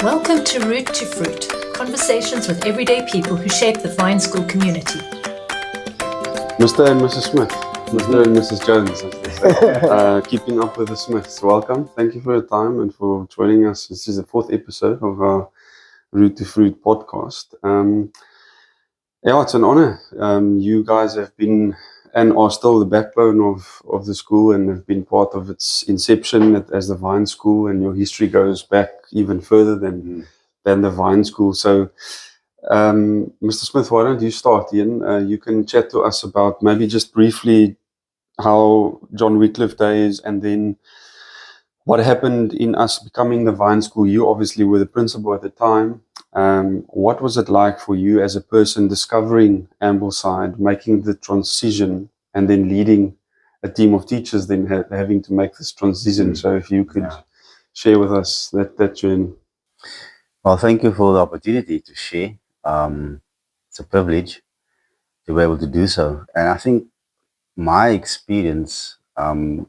Welcome to Root to Fruit, conversations with everyday people who shape the Vine School community. Mr. and Mrs. Smith, Mr. and Mrs. Jones, as they say. Keeping up with the Smiths. Welcome. Thank you for your time and for joining us. This is the 4th episode of our Root to Fruit podcast. It's an honor. You guys have been and are still the backbone of the school and have been part of its inception as the Vine School, and your history goes back even further than the Vine School. So, Mr. Smith, why don't you start, Ian? You can chat to us about maybe just briefly how John Wycliff days and then what happened in us becoming the Vine School. You obviously were the principal at the time. What was it like for you as a person discovering Ambleside, making the transition, and then leading a team of teachers, then having to make this transition? So if you could share with us that journey. Well, thank you for the opportunity to share. It's a privilege to be able to do so. And I think my experience, even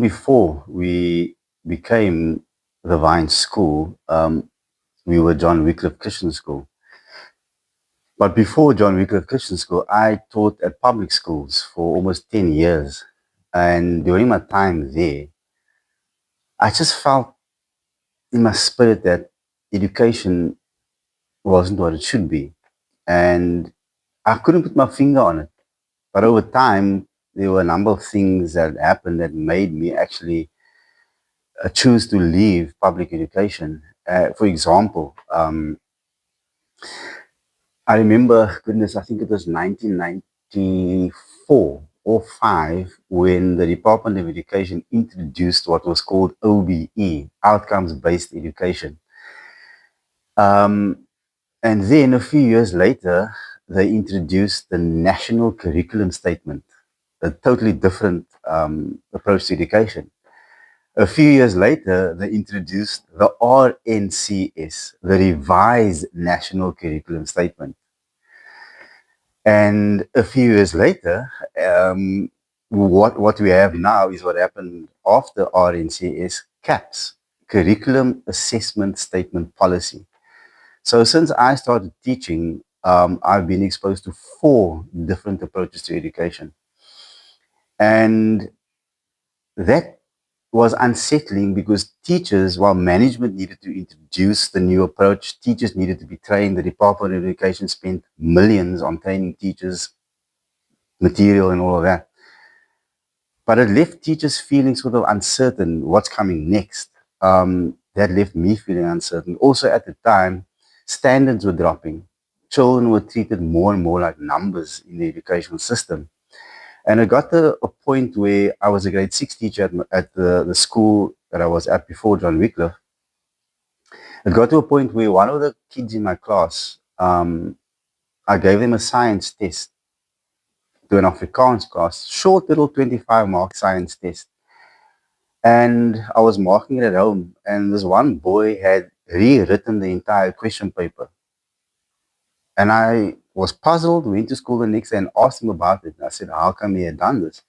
before we became the Vine School, we were John Wycliff Christian School. But before John Wycliff Christian School, I taught at public schools for almost 10 years. And during my time there, I just felt in my spirit that education wasn't what it should be. And I couldn't put my finger on it. But over time, there were a number of things that happened that made me actually choose to leave public education. For example, I remember, I think it was 1994 or 5 when the Department of Education introduced what was called OBE, Outcomes-Based Education. And then a few years later, they introduced the National Curriculum Statement, a totally different approach to education. A few years later, they introduced the RNCS, the Revised National Curriculum Statement. And a few years later, what we have now is what happened after RNCS, CAPS, Curriculum Assessment Statement Policy. So since I started teaching, I've been exposed to 4 different approaches to education. And that was unsettling because teachers, while management needed to introduce the new approach, teachers needed to be trained. The Department of Education spent millions on training teachers, material and all of that. But it left teachers feeling sort of uncertain what's coming next. That left me feeling uncertain. Also at the time, standards were dropping. Children were treated more and more like numbers in the educational system. And it got to a point where I was a grade 6 teacher at the school that I was at before John Wycliff. It got to a point where one of the kids in my class, I gave them a science test to an Afrikaans class, short little 25-mark science test. And I was marking it at home, and this one boy had rewritten the entire question paper. And I was puzzled, went to school the next day and asked him about it. I said, how come he had done this?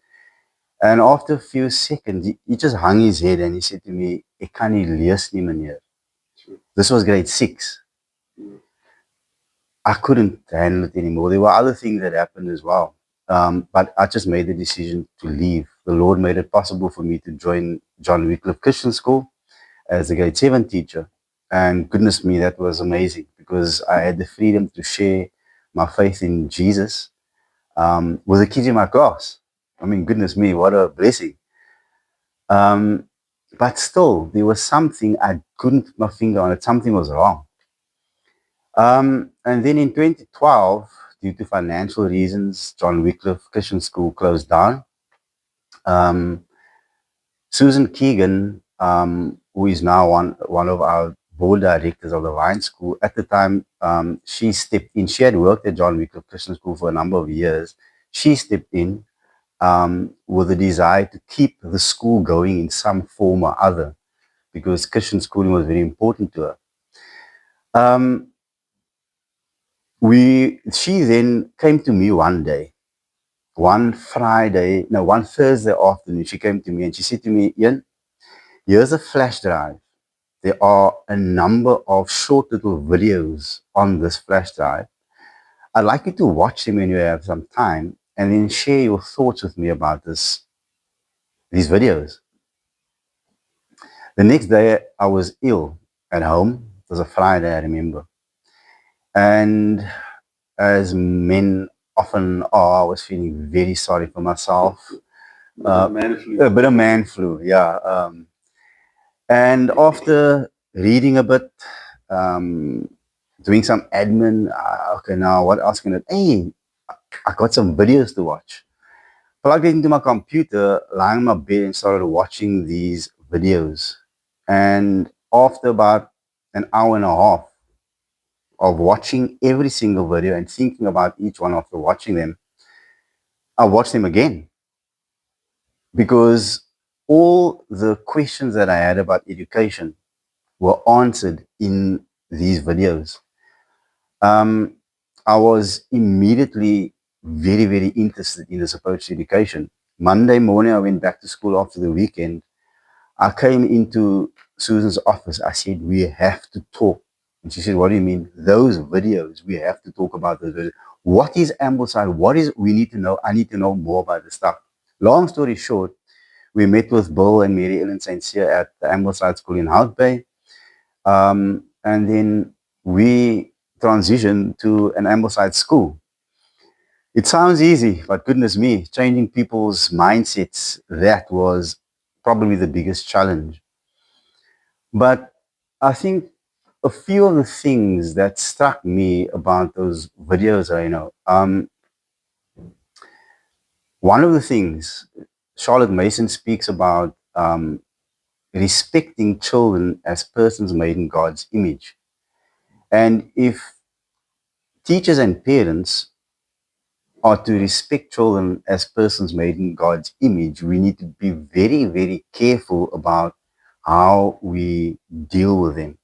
And after a few seconds, he just hung his head and he said to me, "Ek kan nie lees nie, meneer." This was grade 6. I couldn't handle it anymore. There were other things that happened as well. But I just made the decision to leave. The Lord made it possible for me to join John Wycliff Christian School as a grade 7 teacher. And goodness me, that was amazing because I had the freedom to share my faith in Jesus with the kids in my class. I mean, goodness me, what a blessing. But still, there was something I couldn't put my finger on it. Something was wrong. And then in 2012, due to financial reasons, John Wycliff Christian School closed down. Susan Keegan, who is now one of our board directors of the Vine School, at the time, she stepped in. She had worked at John Wycliff Christian School for a number of years. She stepped in with a desire to keep the school going in some form or other because Christian schooling was very important to her. She then came to me one Thursday afternoon. She came to me and she said to me, "Ian, here's a flash drive there are a number of short little videos on this flash drive. I'd like you to watch them when you have some time and then share your thoughts with me about these videos. The next day, I was ill at home. It was a Friday, I remember. And as men often are, I was feeling very sorry for myself. Man flu. A bit of man flu, yeah. And after reading a bit, doing some admin, okay, now what else can I? Hey, I got some videos to watch. Plugged it into my computer, lying on my bed, and started watching these videos. And after about an hour and a half of watching every single video and thinking about each one after watching them, I watched them again because all the questions that I had about education were answered in these videos. I was immediately very, very interested in this approach to education. Monday morning, I went back to school after the weekend. I came into Susan's office. I said, we have to talk. And she said, what do you mean? Those videos, we have to talk about those videos. What is Ambleside? What is, we need to know. I need to know more about this stuff. Long story short, we met with Bill and Mary Ellen St. Cyr at the Ambleside School in Hout Bay. And then we transitioned to an Ambleside school. It sounds easy, but goodness me, changing people's mindsets, that was probably the biggest challenge. But I think a few of the things that struck me about those videos, one of the things Charlotte Mason speaks about respecting children as persons made in God's image. And if teachers and parents are to respect children as persons made in God's image, we need to be very, very careful about how we deal with them.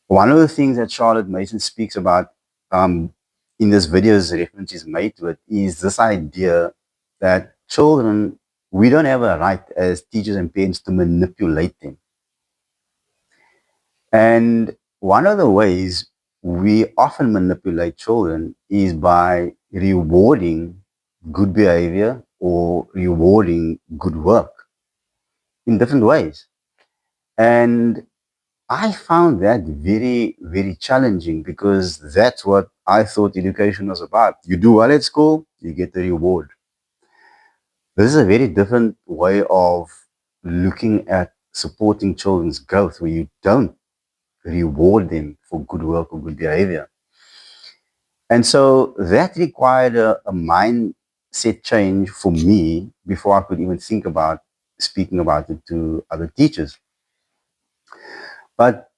One of the things that Charlotte Mason speaks about in this video's reference is made to it is this idea that children, we don't have a right as teachers and parents to manipulate them. And one of the ways we often manipulate children is by rewarding good behavior or rewarding good work in different ways. And I found that very, very challenging because that's what I thought education was about. You do well at school, you get the reward. This is a very different way of looking at supporting children's growth where you don't reward them for good work or good behavior. And so that required a mindset change for me before I could even think about speaking about it to other teachers. But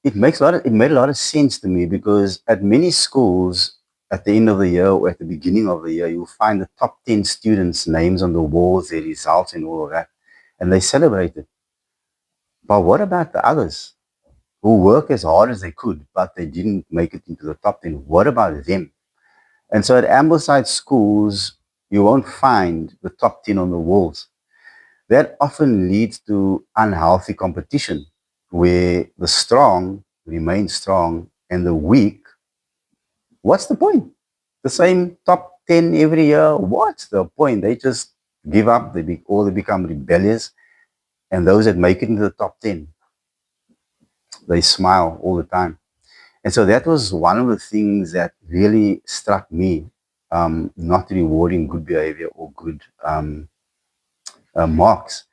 it made a lot of sense to me because at many schools at the end of the year or at the beginning of the year, you'll find the top 10 students' names on the walls, their results and all of that. And they celebrate it. But what about the others who work as hard as they could, but they didn't make it into the top 10? What about them? And so at Ambleside schools, you won't find the top 10 on the walls. That often leads to unhealthy competition where the strong remain strong and the weak, what's the point? The same top 10 every year, what's the point? They just give up, they become rebellious, and those that make it into the top 10, they smile all the time. And so that was one of the things that really struck me, not rewarding good behavior or good marks.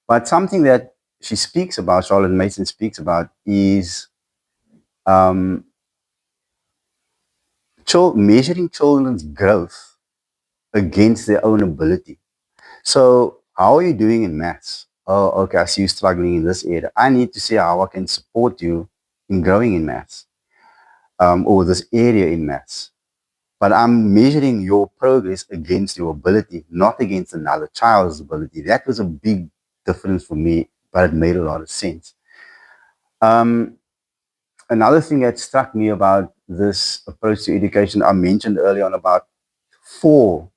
But something that she speaks about, Charlotte Mason speaks about, is measuring children's growth against their own ability. So how are you doing in maths? Oh, okay, I see you struggling in this area. I need to see how I can support you in growing in maths, or this area in maths. But I'm measuring your progress against your ability, not against another child's ability. That was a big difference for me, but it made a lot of sense. Another thing that struck me about this approach to education, I mentioned earlier on about 4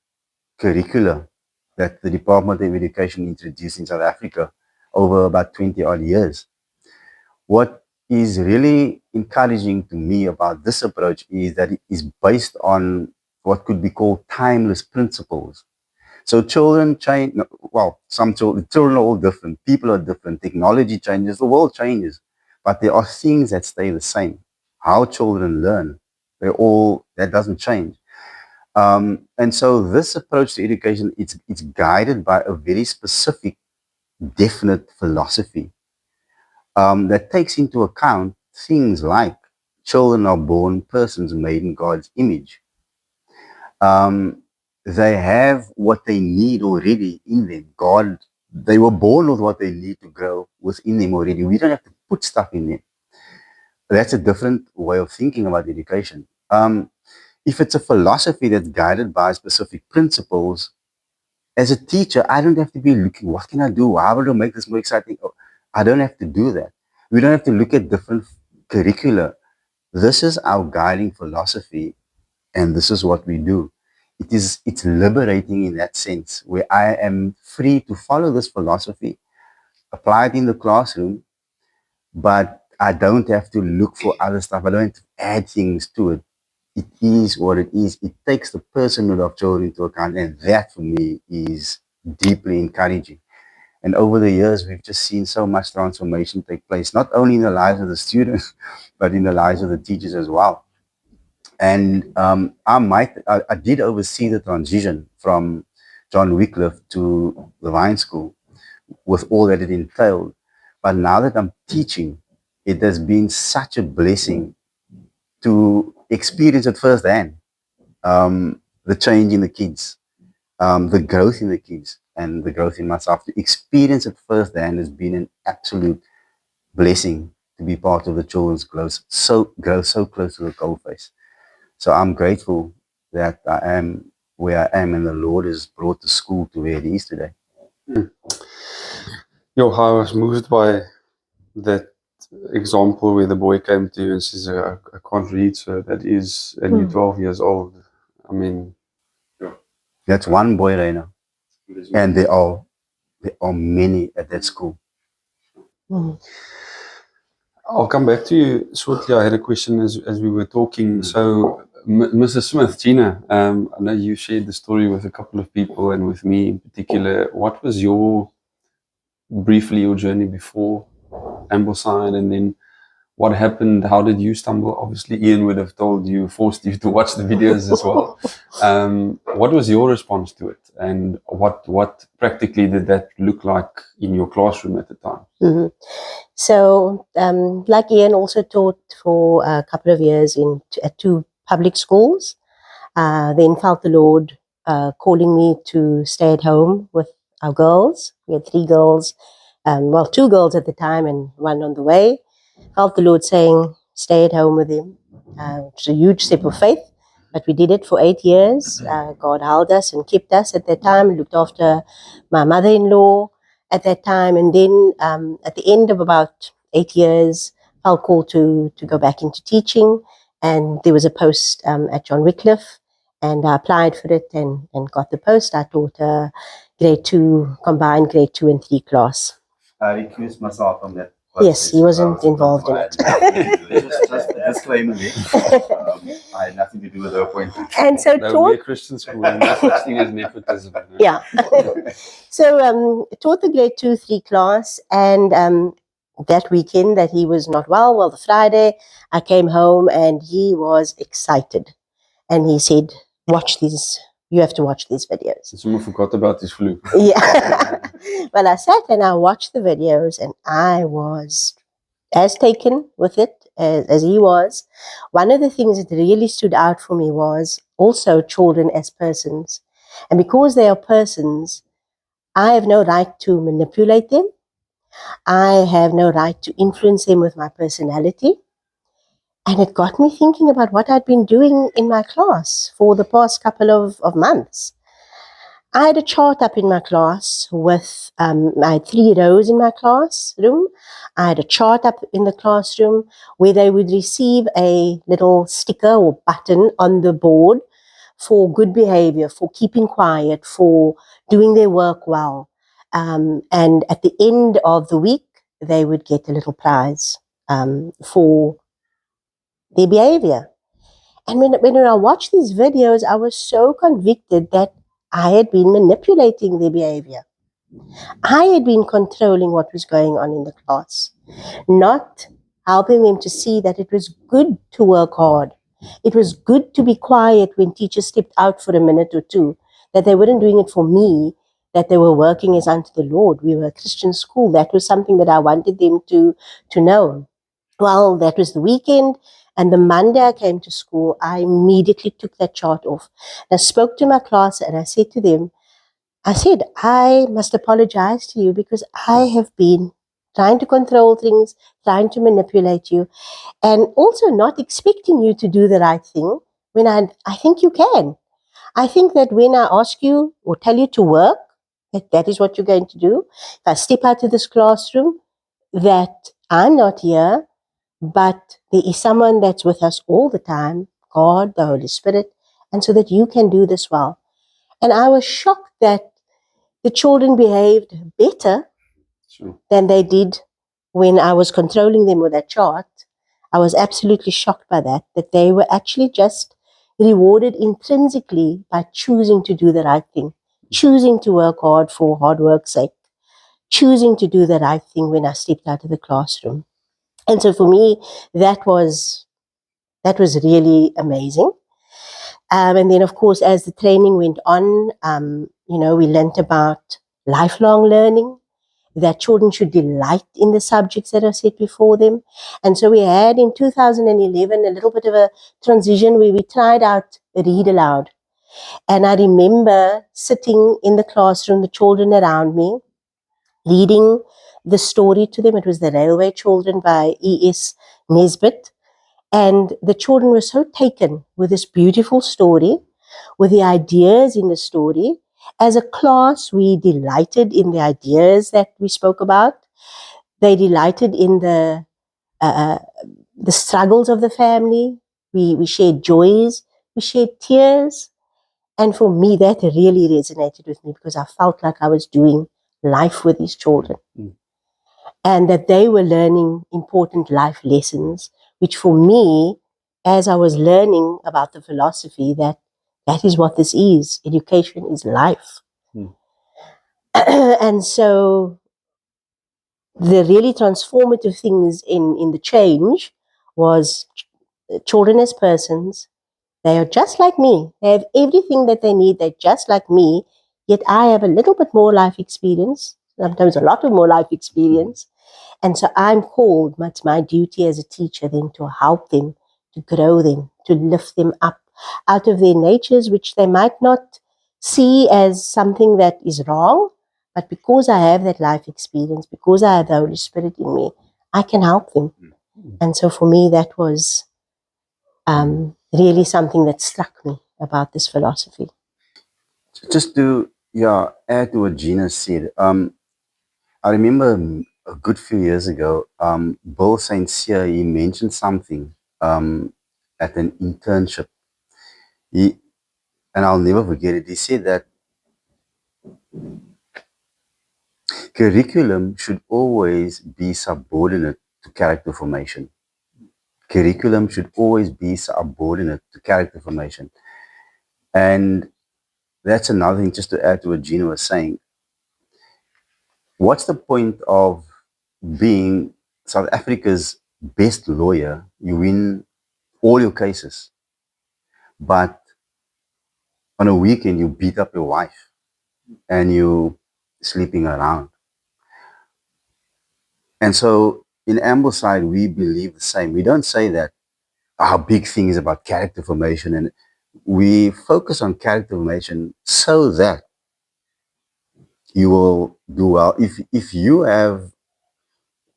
curricula that the Department of Education introduced in South Africa over about 20 odd years. what is really encouraging to me about this approach is that it is based on what could be called timeless principles. So children change, well, some children are all different, people are different, technology changes, the world changes, but there are things that stay the same. How children learn, that doesn't change. And so this approach to education, it's guided by a very specific, definite philosophy that takes into account things like children are born persons made in God's image. They have what they need already in them. They were born with what they need to grow within them already. We don't have to put stuff in them. That's a different way of thinking about education. If it's a philosophy that's guided by specific principles, as a teacher, I don't have to be looking, what can I do? How will I make this more exciting? I don't have to do that. We don't have to look at different curricula. This is our guiding philosophy, and this is what we do. It's liberating in that sense, where I am free to follow this philosophy, apply it in the classroom, but I don't have to look for other stuff. I don't have to add things to it. It is what it is. It takes the personhood of children into account, and that for me is deeply encouraging. And over the years, we've just seen so much transformation take place, not only in the lives of the students, but in the lives of the teachers as well. And I did oversee the transition from John Wycliff to the Vine School with all that it entailed. But now that I'm teaching, it has been such a blessing to experience it firsthand. The change in the kids, the growth in the kids, and the growth in myself. To experience it firsthand has been an absolute blessing to be part of the children's growth so close to the coalface. So I'm grateful that I am where I am, and the Lord has brought the school to where it is today. Yo, I was moved by that example where the boy came to you and says, I can't read, so that is, and you're 12 years old. I mean, that's one boy, Ryno, and there are many at that school. I'll come back to you shortly. I had a question as we were talking. So, Mrs. Smith, Gina, I know you shared the story with a couple of people and with me in particular. What was briefly your journey before Ambleside, and then what happened? How did you stumble? Obviously, Ian would have forced you to watch the videos as well. What was your response to it, and what practically did that look like in your classroom at the time? Mm-hmm. So, like Ian, also taught for a couple of years at two public schools. Then felt the Lord calling me to stay at home with our girls. We had 3 girls, 2 girls at the time and 1 on the way. Felt the Lord saying, stay at home with them. It's a huge step of faith, but we did it for 8 years. God held us and kept us at that time, looked after my mother-in-law at that time. And then at the end of about 8 years, felt called to go back into teaching. And there was a post at John Wycliff, and I applied for it and got the post. I taught combined grade 2 and 3 class. I recused myself from that. Yes, he wasn't involved in it. Just a disclaimer there. I had nothing to do with the appointment. And so We're a Christian school, and no such thing as nepotism. Yeah. So taught the grade 2, 3 class, and that weekend that he was not well, the Friday, I came home and he was excited. And he said, watch these. You have to watch these videos. Someone forgot about his flu. Yeah. Well, I sat and I watched the videos, and I was as taken with it as he was. One of the things that really stood out for me was also children as persons. And because they are persons, I have no right to manipulate them. I have no right to influence them with my personality. And it got me thinking about what I'd been doing in my class for the past couple of months. I had a chart up in my class with, I had 3 rows in my classroom. I had a chart up in the classroom where they would receive a little sticker or button on the board for good behavior, for keeping quiet, for doing their work well. And at the end of the week, they would get a little prize. for their behavior. And when I watched these videos, I was so convicted that I had been manipulating their behavior. I had been controlling what was going on in the class, not helping them to see that it was good to work hard. It was good to be quiet when teachers stepped out for a minute or two, that they weren't doing it for me, that they were working as unto the Lord. We were a Christian school. That was something that I wanted them to know. Well, that was the weekend. And the Monday I came to school, I immediately took that chart off. And I spoke to my class and I said to them, I must apologize to you because I have been trying to control things, trying to manipulate you, and also not expecting you to do the right thing when I think you can. I think that when I ask you or tell you to work, that is what you're going to do. If I step out of this classroom, that I'm not here, but there is someone that's with us all the time, God, the Holy Spirit, and so that you can do this well. And I was shocked that the children behaved better than they did when I was controlling them with that chart. I was absolutely shocked by that they were actually just rewarded intrinsically by choosing to do the right thing, choosing to work hard for hard work's sake, choosing to do the right thing when I stepped out of the classroom. And so for me, that was really amazing. And then, of course, as the training went on, we learnt about lifelong learning, that children should delight in the subjects that are set before them. And so we had in 2011 a little bit of a transition where we tried out read aloud. And I remember sitting in the classroom, the children around me, reading the story to them. It was The Railway Children by E.S. Nesbitt. And the children were so taken with this beautiful story, with the ideas in the story. As a class, we delighted in the ideas that we spoke about. They delighted in the struggles of the family. We shared joys, we shared tears. And for me, that really resonated with me because I felt like I was doing life with these children. And that they were learning important life lessons, which for me, as I was learning about the philosophy, that is what this is. Education is life. And so the really transformative things in the change was children as persons. They are just like me. They have everything that they need. They're just like me. Yet I have a little bit more life experience, sometimes a lot of more life experience. And so I'm called, it's my duty as a teacher then to help them, to grow them, to lift them up out of their natures, which they might not see as something that is wrong, but because I have that life experience, because I have the Holy Spirit in me, I can help them. And so for me, that was really something that struck me about this philosophy. Just to add to what Gina said, I remember a good few years ago, Bill St. Cyr, he mentioned something at an internship. And I'll never forget it. He said that curriculum should always be subordinate to character formation. Curriculum should always be subordinate to character formation. And that's another thing, just to add to what Gina was saying. What's the point of being South Africa's best lawyer? You win all your cases, but on a weekend you beat up your wife and you sleeping around. And so in Ambleside, we believe the same. We don't say that our big thing is about character formation, and we focus on character formation so that you will do well. If you have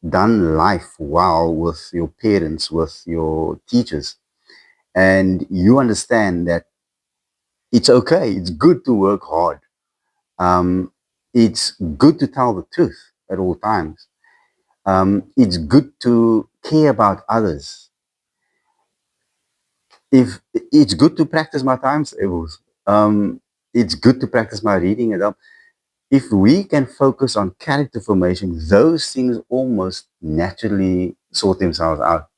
done life well with your parents, with your teachers, and you understand that it's okay, it's good to work hard. It's good to tell the truth at all times. It's good to care about others. If it's good to practice my timetables, it's good to practice my reading. If we can focus on character formation, those things almost naturally sort themselves out.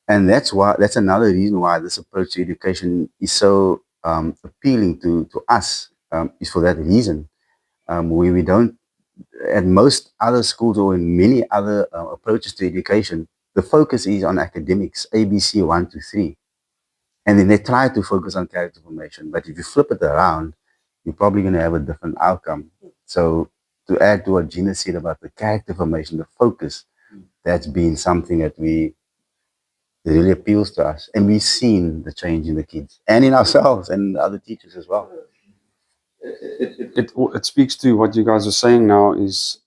And that's another reason why this approach to education is so appealing to us, is for that reason. Where we don't, at most other schools or in many other approaches to education, the focus is on academics, ABC 1 to 3. And then they try to focus on character formation. But if you flip it around, you're probably going to have a different outcome. So to add to what Gina said about the character formation, the focus, that's been something that really appeals to us. And we've seen the change in the kids and in ourselves and other teachers as well. It speaks to what you guys are saying now. Is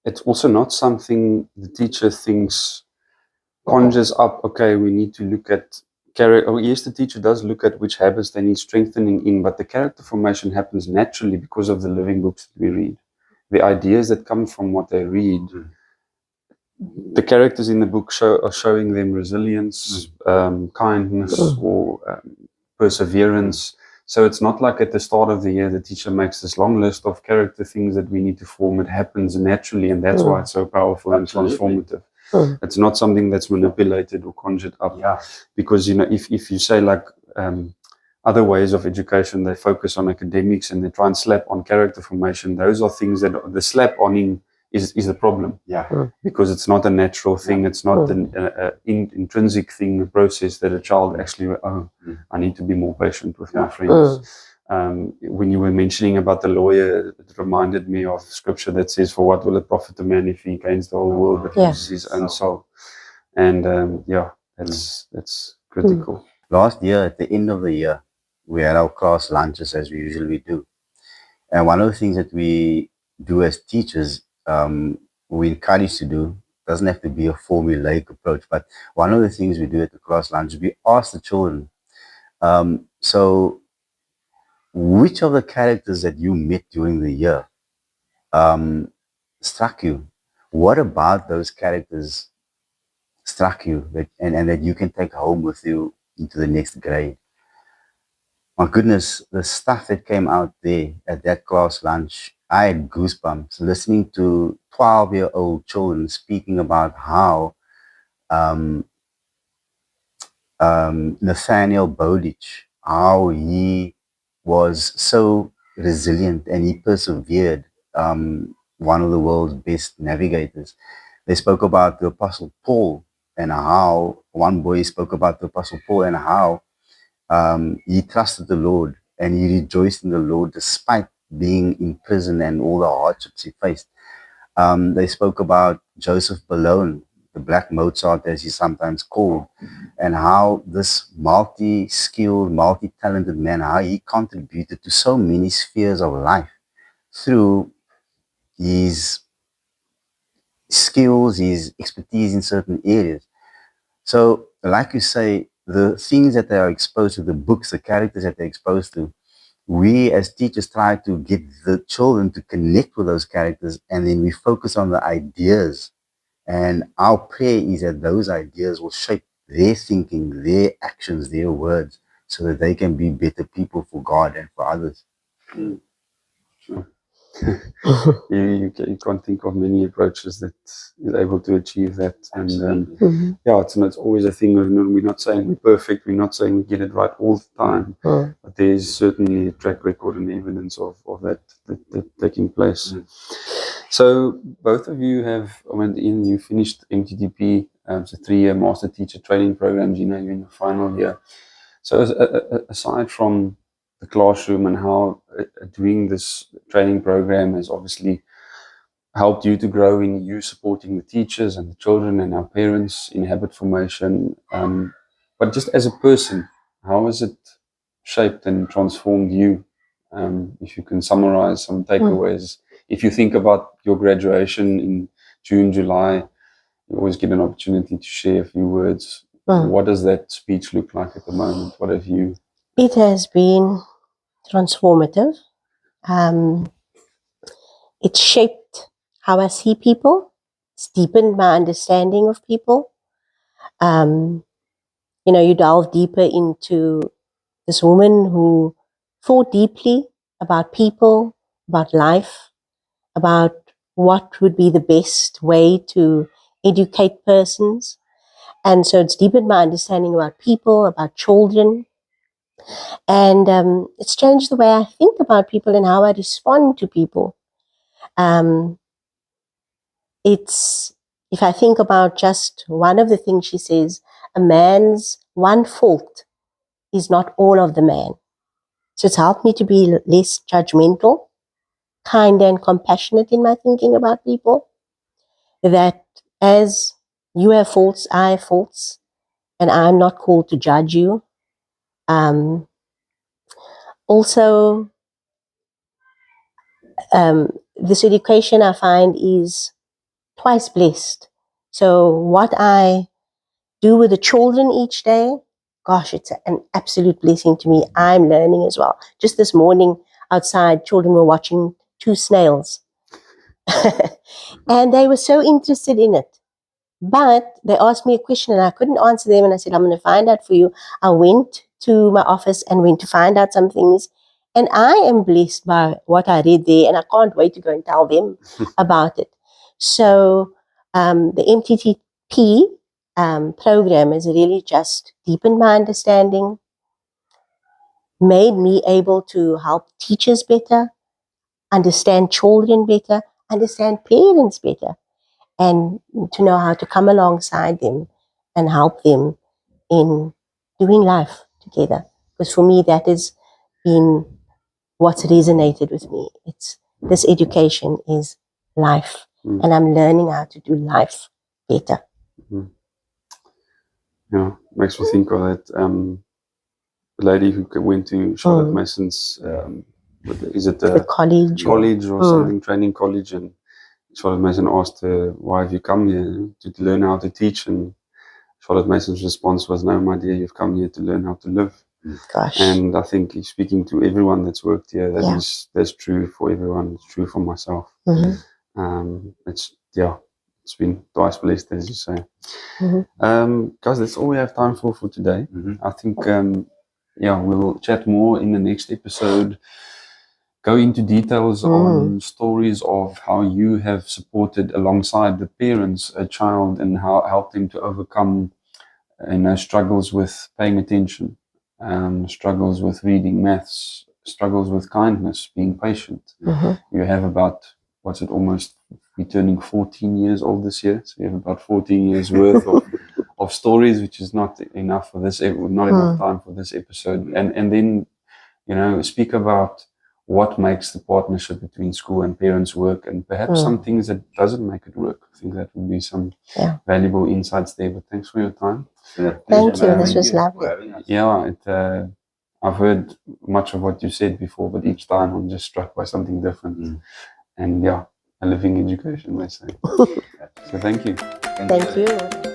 it's also not something the teacher thinks, conjures up, okay, we need to look at character. Oh, yes, the teacher does look at which habits they need strengthening in, but the character formation happens naturally because of the living books that we read. The ideas that come from what they read. The characters in the book are showing them resilience, kindness, or perseverance. So it's not like at the start of the year the teacher makes this long list of character things that we need to form. It happens naturally, and that's why it's so powerful and transformative. It's not something that's manipulated or conjured up. Because, you know, if you say like other ways of education, they focus on academics and they try and slap on character formation, those are things that the slap on is the problem. Because it's not a natural thing. It's not an intrinsic thing, a process that a child actually, I need to be more patient with my friends. When you were mentioning about the lawyer, it reminded me of scripture that says, for what will it profit a man if he gains the whole world but loses his own soul? And that's critical. Last year, at the end of the year, we had our class lunches as we usually do. And one of the things that we do as teachers, we encourage to do, doesn't have to be a formulaic approach, but one of the things we do at the class lunch is we ask the children, so which of the characters that you met during the year struck you? What about those characters struck you and that you can take home with you into the next grade? My goodness, the stuff that came out there at that class lunch, I had goosebumps listening to 12-year-old children speaking about how Nathaniel Bowditch, how he was so resilient and he persevered, one of the world's best navigators. They spoke about the Apostle Paul and how one boy spoke about the Apostle Paul and how he trusted the Lord and he rejoiced in the Lord despite being in prison and all the hardships he faced. They spoke about Joseph Balone, the Black Mozart as he's sometimes called, and how this multi-skilled, multi-talented man, how he contributed to so many spheres of life through his skills, his expertise in certain areas. So, like you say, the things that they are exposed to, the books, the characters that they're exposed to, we as teachers try to get the children to connect with those characters, and then we focus on the ideas. And our prayer is that those ideas will shape their thinking, their actions, their words, so that they can be better people for God and for others. Sure. you can't think of many approaches that is able to achieve that. And it's always a thing of, we're not saying we're perfect, we're not saying we get it right all the time, but there's certainly a track record and evidence of that taking place. So both of you you finished MTTP, it's a 3-year master teacher training program. Gina, you're in the final year. So aside from the classroom and how doing this training program has obviously helped you to grow in you supporting the teachers and the children and our parents in habit formation, but just as a person, how has it shaped and transformed you? If you can summarize some takeaways. If you think about your graduation in June, July, you always get an opportunity to share a few words. What does that speech look like at the moment? What have you? It has been transformative. It shaped how I see people. It's deepened my understanding of people. You delve deeper into this woman who thought deeply about people, about life, about what would be the best way to educate persons. And so it's deepened my understanding about people, about children. And it's changed the way I think about people and how I respond to people. If I think about just one of the things she says, a man's one fault is not all of the man. So it's helped me to be less judgmental, kind and compassionate in my thinking about people. That as you have faults, I have faults, and I'm not called to judge you. Also, this education I find is twice blessed. So what I do with the children each day, gosh, it's an absolute blessing to me. I'm learning as well. Just this morning outside, children were watching 2 snails. And they were so interested in it. But they asked me a question and I couldn't answer them. And I said, I'm going to find out for you. I went to my office and went to find out some things. And I am blessed by what I read there. And I can't wait to go and tell them about it. So the MTTP program has really just deepened my understanding, made me able to help teachers better, understand children better, understand parents better, and to know how to come alongside them and help them in doing life together. Because for me, that has been what's resonated with me. This education is life, and I'm learning how to do life better. Yeah, makes me think of that lady who went to Charlotte Mason's, is it the college or something, training college, and Charlotte Mason asked her, why have you come here? To learn how to teach. And Charlotte Mason's response was, no, my dear, you've come here to learn how to live. Gosh. And I think speaking to everyone that's worked here, that's true for everyone. It's true for myself. It's been twice blessed, as you say. Guys, that's all we have time for today. I think, we'll chat more in the next episode. Go into details on stories of how you have supported alongside the parents a child and how helped them to overcome struggles with paying attention, struggles with reading maths, struggles with kindness, being patient. You have about, we're turning 14 years old this year, so you have about 14 years worth of stories, which is not enough for this, not enough time for this episode. And then, speak about what makes the partnership between school and parents work, and perhaps some things that doesn't make it work. I think that would be some valuable insights there. But thanks for your time. Thank you. This was lovely. Yeah, I've heard much of what you said before, but each time I'm just struck by something different. And a living education, they say. So thank you. Thank you.